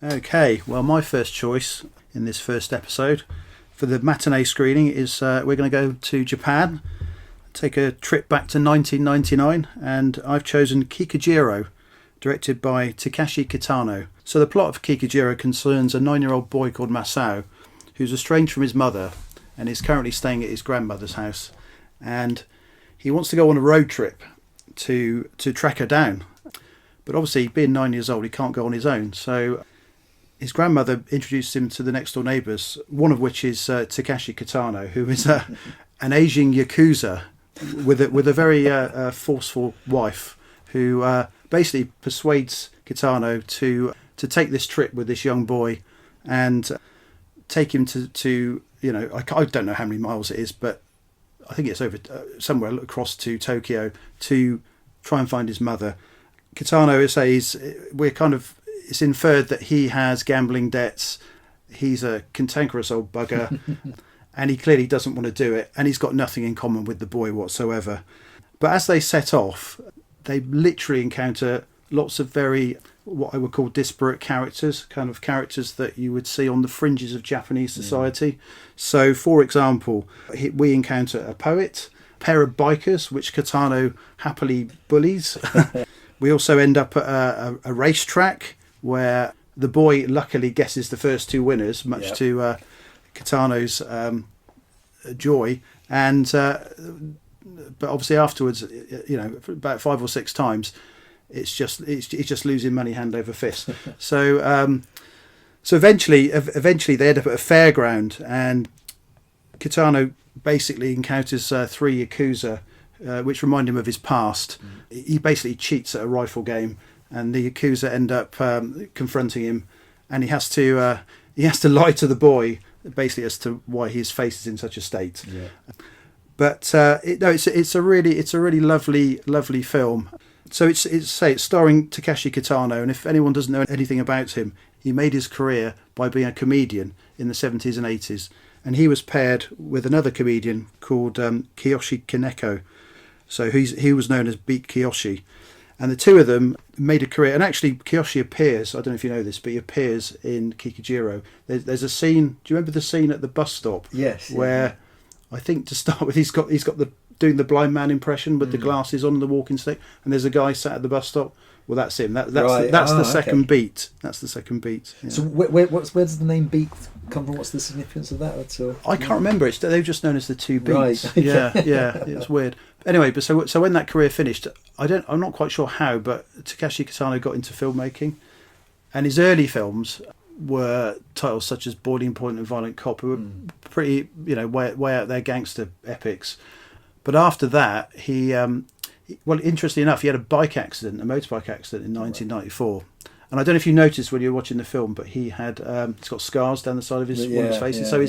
Okay, well, my first choice in this first episode for the matinee screening is we're going to go to Japan, take a trip back to 1999, and I've chosen Kikujiro, directed by Takeshi Kitano. So the plot of Kikujiro concerns a 9-year-old boy called Masao, who's estranged from his mother and is currently staying at his grandmother's house, and he wants to go on a road trip to track her down. But obviously, being 9 years old, he can't go on his own, so his grandmother introduced him to the next door neighbours, one of which is Takeshi Kitano, who is an Asian yakuza with a very forceful wife, who basically persuades Kitano to take this trip with this young boy and take him to I don't know how many miles it is, but I think it's over somewhere across to Tokyo to try and find his mother. Kitano says it's inferred that he has gambling debts, he's a cantankerous old bugger, and he clearly doesn't want to do it, and he's got nothing in common with the boy whatsoever. But as they set off, they literally encounter lots of very, what I would call disparate characters, kind of characters that you would see on the fringes of Japanese society. So, for example, we encounter a poet, a pair of bikers, which Kitano happily bullies. We also end up at a racetrack where the boy luckily guesses the first two winners, much to Kitano's joy. And but obviously afterwards, about 5 or 6 times, it's just losing money hand over fist. So eventually they end up at a fairground, and Kitano basically encounters 3 yakuza, which remind him of his past. He basically cheats at a rifle game, and the yakuza end up confronting him, and he has to lie to the boy basically as to why his face is in such a state. Yeah. But it's a really lovely film. So it's starring Takeshi Kitano, and if anyone doesn't know anything about him, he made his career by being a comedian in the 70s and 80s, and he was paired with another comedian called Kiyoshi Kaneko. So he was known as Beat Kiyoshi. And the two of them made a career. And actually, Kiyoshi appears, I don't know if you know this, but he appears in Kikujiro. There's a scene, do you remember the scene at the bus stop? Yes. Where, I think to start with, he's got doing the blind man impression with the glasses on, the walking stick. And there's a guy sat at the bus stop. Well, that's him. That's the second beat. That's the second beat. Yeah. So where does the name Beat come from? What's the significance of that? I can't remember. They're just known as the two beats. Right. Yeah. It's weird. Anyway, but so when that career finished, I'm not quite sure how, but Takeshi Kitano got into filmmaking, and his early films were titles such as Boiling Point and Violent Cop, who were pretty, way out there gangster epics. But after that, interestingly enough, he had a motorbike accident in 1994. And I don't know if you noticed when you were watching the film, but he's got scars down the side of one of his face. And so I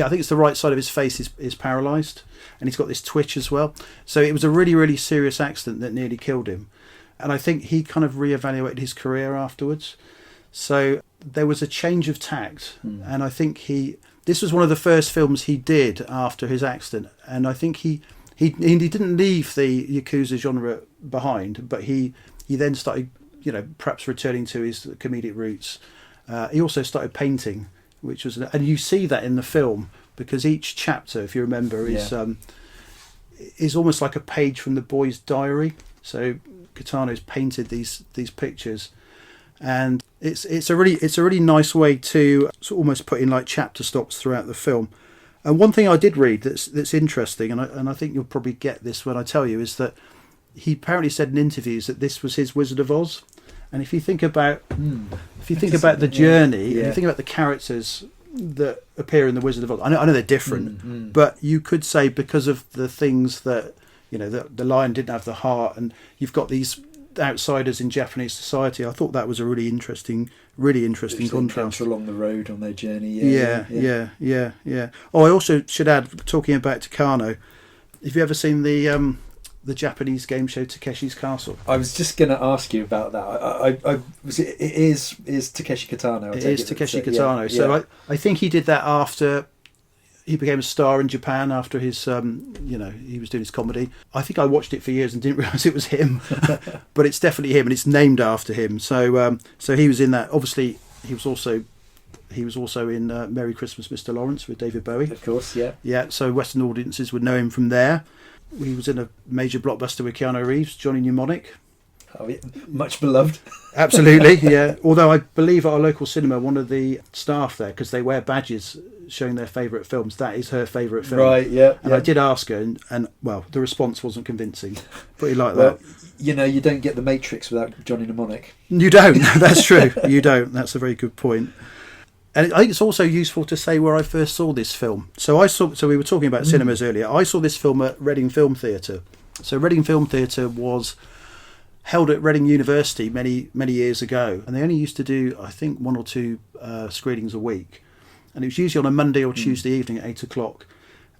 think it's the right side of his face is paralysed, and he's got this twitch as well. So it was a really, really serious accident that nearly killed him. And I think he kind of reevaluated his career afterwards. So there was a change of tact. And I think this was one of the first films he did after his accident. And I think he didn't leave the Yakuza genre behind, but he then started, perhaps returning to his comedic roots. He also started painting, and you see that in the film, because each chapter, if you remember, is almost like a page from the boy's diary. So Kitano's painted these pictures, and it's a really nice way to almost put in like chapter stops throughout the film. And one thing I did read that's interesting, and I think you'll probably get this when I tell you, is that he apparently said in interviews that this was his Wizard of Oz. And if you think about the journey, and you think about the characters that appear in the Wizard of Oz, I know they're different, but you could say because of the things that the lion didn't have the heart, and you've got these outsiders in Japanese society. I thought that was a really interesting contrast along the road on their journey. Yeah. Oh, I also should add, talking about Takano, have you ever seen the Japanese game show Takeshi's Castle? I was just going to ask you about that. It is Takeshi Kitano. It is Takeshi Kitano. So I think he did that after he became a star in Japan, after his, he was doing his comedy. I think I watched it for years and didn't realise it was him, but it's definitely him, and it's named after him. So he was in that. Obviously, He was also in Merry Christmas, Mr. Lawrence with David Bowie. Of course, yeah. Yeah, so Western audiences would know him from there. He was in a major blockbuster with Keanu Reeves, Johnny Mnemonic. Oh, yeah. Much beloved. Absolutely, yeah. Although I believe at our local cinema, one of the staff there, because they wear badges showing their favourite films, that is her favourite film. Right, yeah. And I did ask her, and well, the response wasn't convincing. Pretty like Well, that. you know, you don't get The Matrix without Johnny Mnemonic. You don't. That's true. You don't. That's a very good point. And I think it's also useful to say where I first saw this film. So we were talking about cinemas earlier. I saw this film at Reading Film Theatre. So Reading Film Theatre was held at Reading University many years ago, and they only used to do, I think, 1 or 2 screenings a week, and it was usually on a Monday or Tuesday evening at 8 o'clock.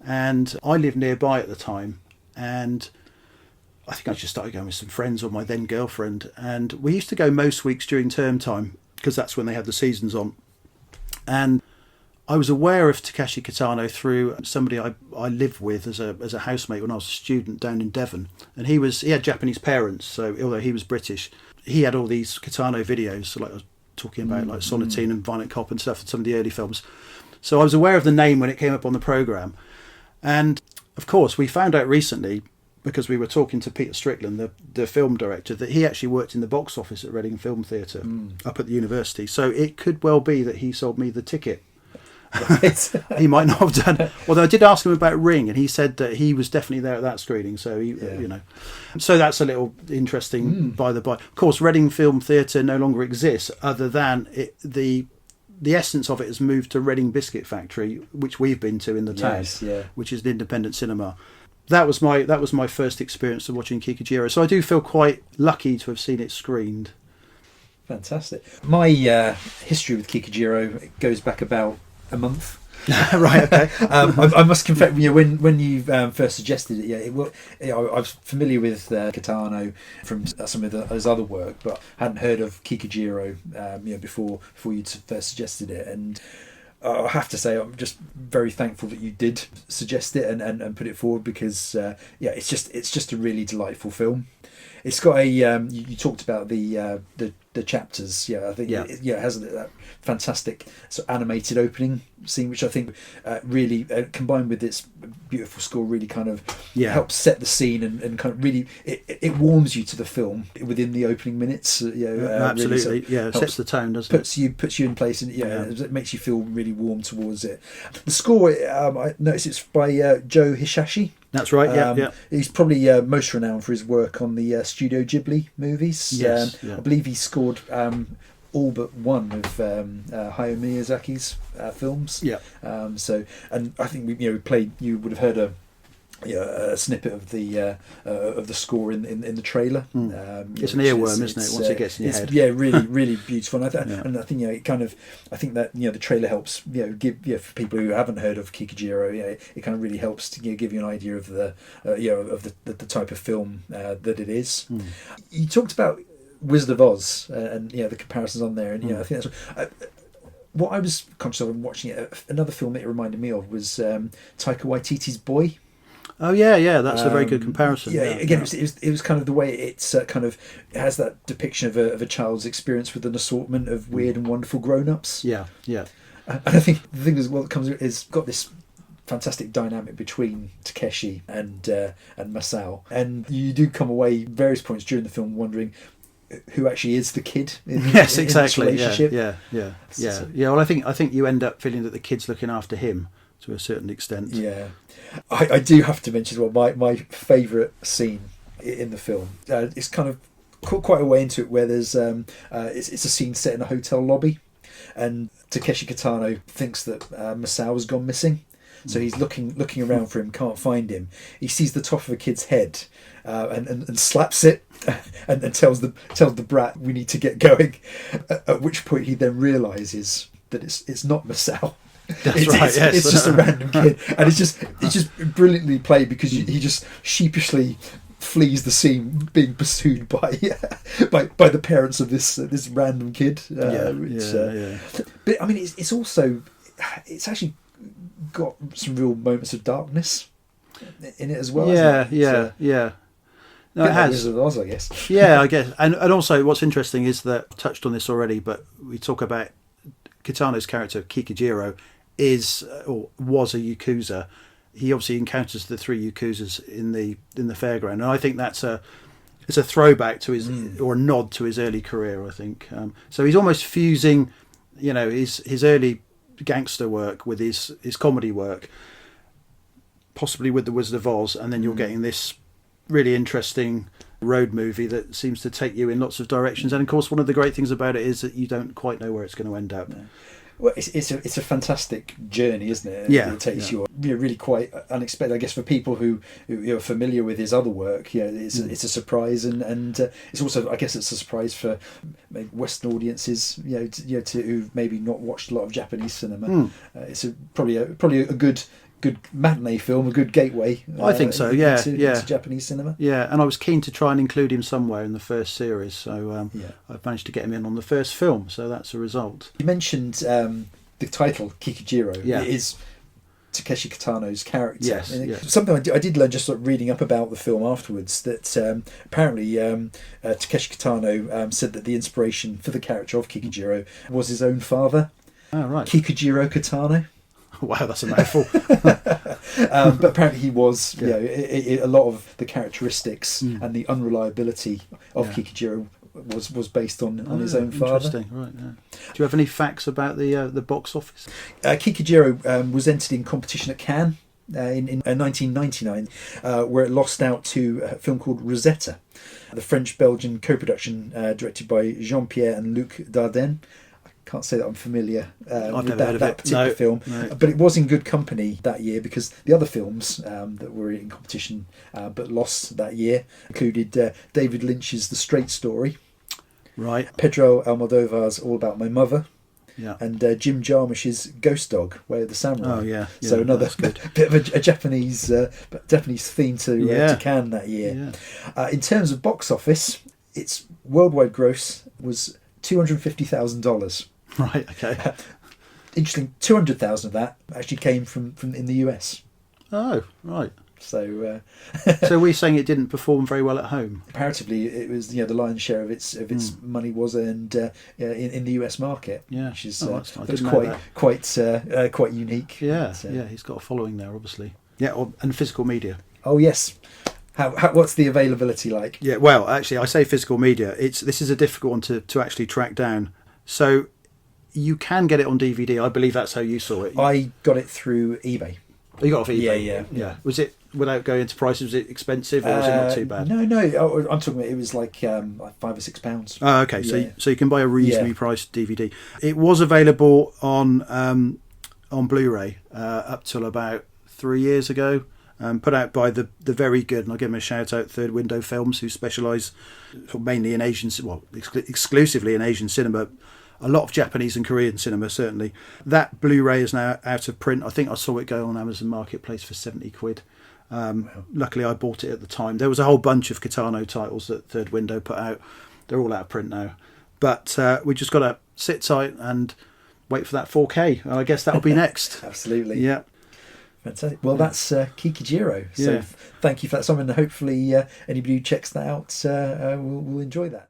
And I lived nearby at the time, and I think I just started going with some friends or my then girlfriend, and we used to go most weeks during term time because that's when they had the seasons on. And I was aware of Takeshi Kitano through somebody I lived with as a housemate when I was a student down in Devon. And he had Japanese parents, so although he was British, he had all these Kitano videos, so like I was talking about like Sonatine and Violent Cop and stuff, some of the early films. So I was aware of the name when it came up on the programme. And of course, we found out recently, because we were talking to Peter Strickland, the film director, that he actually worked in the box office at Reading Film Theatre up at the university. So it could well be that he sold me the ticket. Right. He might not have done. Although I did ask him about Ring, and he said that he was definitely there at that screening. So so that's a little interesting by the by. Of course, Reading Film Theatre no longer exists, other than the essence of it has moved to Reading Biscuit Factory, which we've been to in the town, which is an independent cinema. That was my first experience of watching Kikujiro. So I do feel quite lucky to have seen it screened. Fantastic. My history with Kikujiro goes back about a month. Right. Okay. I must confess, when you first suggested it, I was familiar with Kitano from some of his other work, but hadn't heard of Kikujiro before you first suggested it. And I have to say, I'm just very thankful that you did suggest it and put it forward, because it's just a really delightful film. It's got a you talked about the chapters. I think it has that fantastic sort of animated opening scene, which I think really combined with its beautiful score really kind of helps set the scene and kind of really it warms you to the film within the opening minutes. Absolutely, really it sets the tone, doesn't it? Puts you in place, and it makes you feel really warm towards it. The score, I noticed it's by Joe Hisaishi. That's right. He's probably most renowned for his work on the Studio Ghibli movies. Yes, I believe he scored all but one of Hayao Miyazaki's films. Yeah. And I think we played. You would have heard a snippet of the score in the trailer. It's an earworm, isn't it? Once it gets in your head. Yeah, really, really beautiful. And I think it kind of. I think that the trailer helps. Give for people who haven't heard of Kikujiro. It kind of really helps to give you an idea of the type of film that it is. You talked about Wizard of Oz and the comparisons on there, and I think that's. What I was conscious of in watching it, another film that it reminded me of was Taika Waititi's Boy. Oh yeah, that's a very good comparison. It was kind of the way it's it has that depiction of a child's experience with an assortment of weird and wonderful grown-ups. Yeah. And I think the thing is got this fantastic dynamic between Takeshi and Masao, and you do come away various points during the film wondering who actually is the kid in this relationship. Well, I think you end up feeling that the kid's looking after him to a certain extent. Yeah. I do have to mention as well my favourite scene in the film. It's kind of quite a way into it, where there's it's a scene set in a hotel lobby, and Takeshi Kitano thinks that Masao has gone missing. So he's looking around for him, can't find him. He sees the top of a kid's head and slaps it and tells the brat, "We need to get going." At which point he then realises that it's not Masao. It's just a random kid, and it's just brilliantly played, because he just sheepishly flees the scene being pursued by the parents of this random kid. But I mean, it's actually got some real moments of darkness in it as well. Yeah. No, it has. Wizard of Oz, I guess. Yeah, I guess. And also, what's interesting is that I touched on this already, but we talk about Kitano's character Kikujiro is or was a Yakuza. He obviously encounters the three Yakuzas in the fairground, and I think it's a throwback to his or a nod to his early career. I think so. He's almost fusing, his early gangster work with his comedy work, possibly with The Wizard of Oz, and then you're getting this really interesting road movie that seems to take you in lots of directions. And of course, one of the great things about it is that you don't quite know where it's going to end up. No. Well, it's a fantastic journey, isn't it? Yeah, it takes you really quite unexpected. I guess for people who are familiar with his other work, it's a surprise, and it's also, I guess, it's a surprise for maybe Western audiences, who've maybe not watched a lot of Japanese cinema. It's probably a good matinee film, a good gateway. I think so. Into Japanese cinema. Yeah, and I was keen to try and include him somewhere in the first series, so I've managed to get him in on the first film, so that's a result. You mentioned the title Kikujiro. Yeah. It is Takeshi Kitano's character. Yes. Something I did learn just sort of reading up about the film afterwards, that apparently Takeshi Kitano said that the inspiration for the character of Kikujiro was his own father. Oh, right. Kikujiro Kitano. Wow, that's a mouthful. But apparently he was, a lot of the characteristics and the unreliability of Kikujiro was based on his own father. Interesting, right? Yeah. Do you have any facts about the box office? Kikujiro was entered in competition at Cannes in 1999, where it lost out to a film called Rosetta, the French-Belgian co-production directed by Jean-Pierre and Luc Dardenne. Can't say that I'm familiar with that particular film, but it was in good company that year, because the other films that were in competition but lost that year included David Lynch's The Straight Story, right? Pedro Almodovar's All About My Mother, yeah, and Jim Jarmusch's Ghost Dog, Way of the Samurai. Oh yeah, so another bit of a Japanese theme to Cannes that year. Yeah. In terms of box office, its worldwide gross was $250,000. Right. Okay. Interesting. 200,000 of that actually came from in the US. Oh, right. So, so we're saying it didn't perform very well at home. Comparatively, it was the lion's share of its money was earned in the US market. Yeah, which is quite unique. Yeah, he's got a following there, obviously. Yeah, and physical media. Oh yes. How what's the availability like? Yeah, well, actually, I say physical media. This is a difficult one to actually track down. So you can get it on DVD. I believe that's how you saw it. I got it through eBay. You got it off eBay? Yeah. Was it, without going into prices, was it expensive, or was it not too bad? No. I'm talking about, it was like £5 or £6. Oh, okay. So you can buy a reasonably priced DVD. It was available on Blu-ray up till about 3 years ago. Put out by the very good, and I'll give them a shout out, Third Window Films, who specialise mainly in exclusively in Asian cinema. A lot of Japanese and Korean cinema, certainly. That Blu-ray is now out of print. I think I saw it go on Amazon Marketplace for £70. Luckily, I bought it at the time. There was a whole bunch of Kitano titles that Third Window put out. They're all out of print now. But we just got to sit tight and wait for that 4K. And I guess that'll be next. Absolutely. Yeah. Fantastic. Well, that's Kikujiro. So thank you for that, Simon. Hopefully anybody who checks that out will enjoy that.